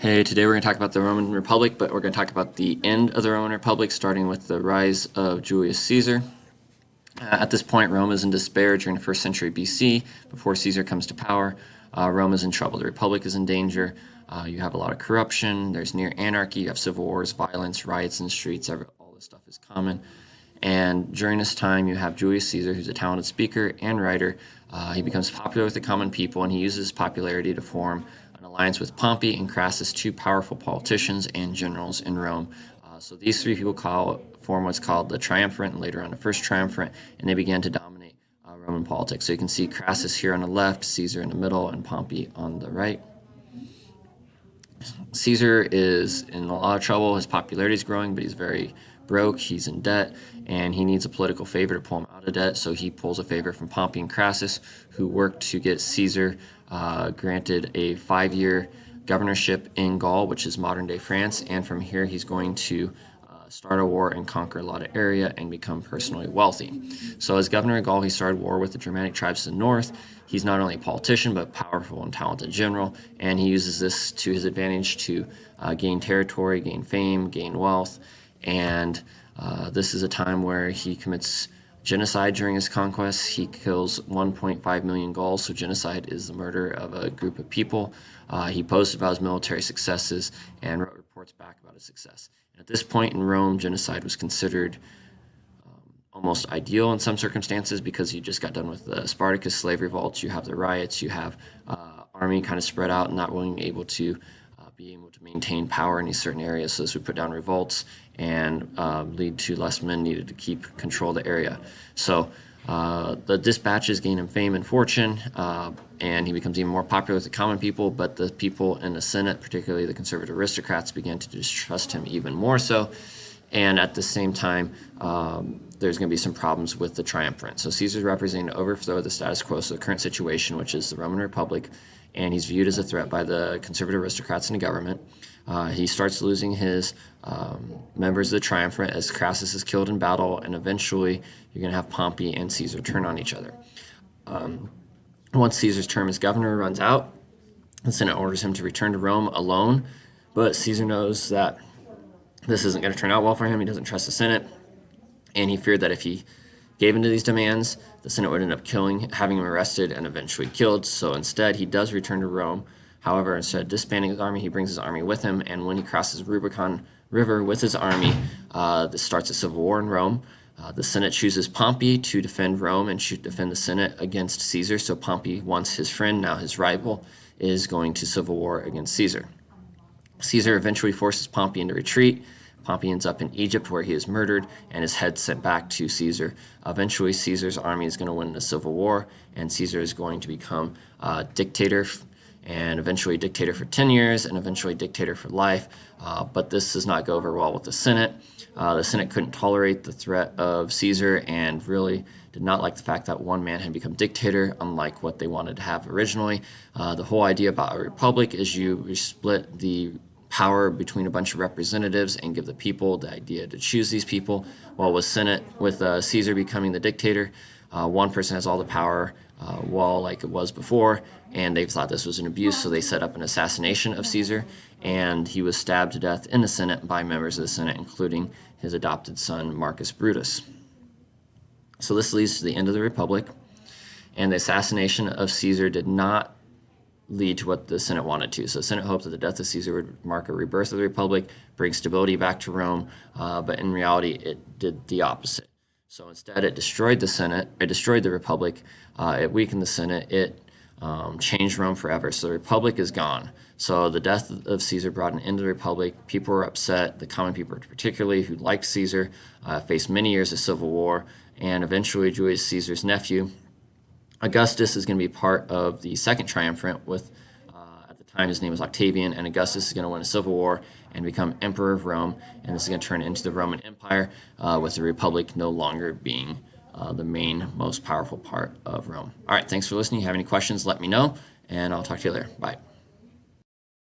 Hey, today we're going to talk about the Roman Republic, but we're going to talk about the end of the Roman Republic, starting with the rise of Julius Caesar. At this point, Rome is in despair during the first century BC. Before Caesar comes to power, Rome is in trouble. The Republic is in danger. You have a lot of corruption. There's near anarchy. You have civil wars, violence, riots in the streets. All this stuff is common. And during this time, you have Julius Caesar, who's a talented speaker and writer. He becomes popular with the common people, and he uses his popularity to form an alliance with Pompey and Crassus, two powerful politicians and generals in Rome. So these three people form what's called the Triumvirate, and later on the First Triumvirate, and they began to dominate Roman politics. So you can see Crassus here on the left, Caesar in the middle, and Pompey on the right. Caesar is in a lot of trouble. His popularity is growing, but he's very broke. He's in debt, and he needs a political favor to pull him out of debt. So he pulls a favor from Pompey and Crassus, who worked to get Caesar granted a 5-year governorship in Gaul, which is modern-day France. And from here, he's going to start a war and conquer a lot of area and become personally wealthy. So as governor of Gaul, he started war with the Germanic tribes to the north. He's not only a politician, but powerful and talented general, and he uses this to his advantage to gain territory, gain fame, gain wealth. And this is a time where he commits genocide during his conquests. He kills 1.5 million Gauls, so genocide is the murder of a group of people. He boasts about his military successes and wrote reports back about his success. At this point in Rome, genocide was considered almost ideal in some circumstances because you just got done with the Spartacus slave revolts. You have the riots. You have army kind of spread out and not being able to maintain power in these certain areas. So this would put down revolts and lead to less men needed to keep control of the area. So the dispatches gain him fame and fortune, and he becomes even more popular with the common people, but the people in the Senate, particularly the conservative aristocrats, began to distrust him even more so. And at the same time, there's going to be some problems with the triumvirate. So Caesar's representing to overthrow the status quo, so the current situation, which is the Roman Republic, and he's viewed as a threat by the conservative aristocrats in the government. He starts losing his members of the triumvirate as Crassus is killed in battle, and eventually you're going to have Pompey and Caesar turn on each other. Once Caesar's term as governor runs out, the Senate orders him to return to Rome alone, but Caesar knows that this isn't going to turn out well for him. He doesn't trust the Senate, and he feared that if he gave into these demands, the Senate would end up having him arrested and eventually killed. So instead, he does return to Rome. However, instead of disbanding his army, he brings his army with him, and when he crosses Rubicon River with his army, this starts a civil war in Rome. The Senate chooses Pompey to defend Rome and defend the Senate against Caesar. So Pompey, once his friend, now his rival, is going to civil war against Caesar. Caesar eventually forces Pompey into retreat. Pompey ends up in Egypt, where he is murdered, and his head sent back to Caesar. Eventually, Caesar's army is going to win the civil war, and Caesar is going to become dictator, and eventually dictator for 10 years, and eventually dictator for life. But this does not go over well with the Senate. The Senate couldn't tolerate the threat of Caesar and really did not like the fact that one man had become dictator, unlike what they wanted to have originally. The whole idea about a republic is you split the power between a bunch of representatives and give the people the idea to choose these people. While with Caesar becoming the dictator, one person has all the power, like it was before, and they thought this was an abuse, so they set up an assassination of Caesar, and he was stabbed to death in the Senate by members of the Senate, including his adopted son, Marcus Brutus. So this leads to the end of the Republic, and the assassination of Caesar did not lead to what the Senate wanted to. So the Senate hoped that the death of Caesar would mark a rebirth of the Republic, bring stability back to Rome, but in reality, it did the opposite. So instead, it destroyed the Senate, it destroyed the Republic, it weakened the Senate, it changed Rome forever. So the Republic is gone. So the death of Caesar brought an end to the Republic. People were upset, the common people particularly, who liked Caesar, faced many years of civil war, and eventually Julius Caesar's nephew, Augustus, is going to be part of the Second Triumvirate with, at the time, his name was Octavian, and Augustus is going to win a civil war and become emperor of Rome, and this is going to turn into the Roman Empire, with the Republic no longer being the main, most powerful part of Rome. All right, thanks for listening. If you have any questions, let me know, and I'll talk to you later. Bye.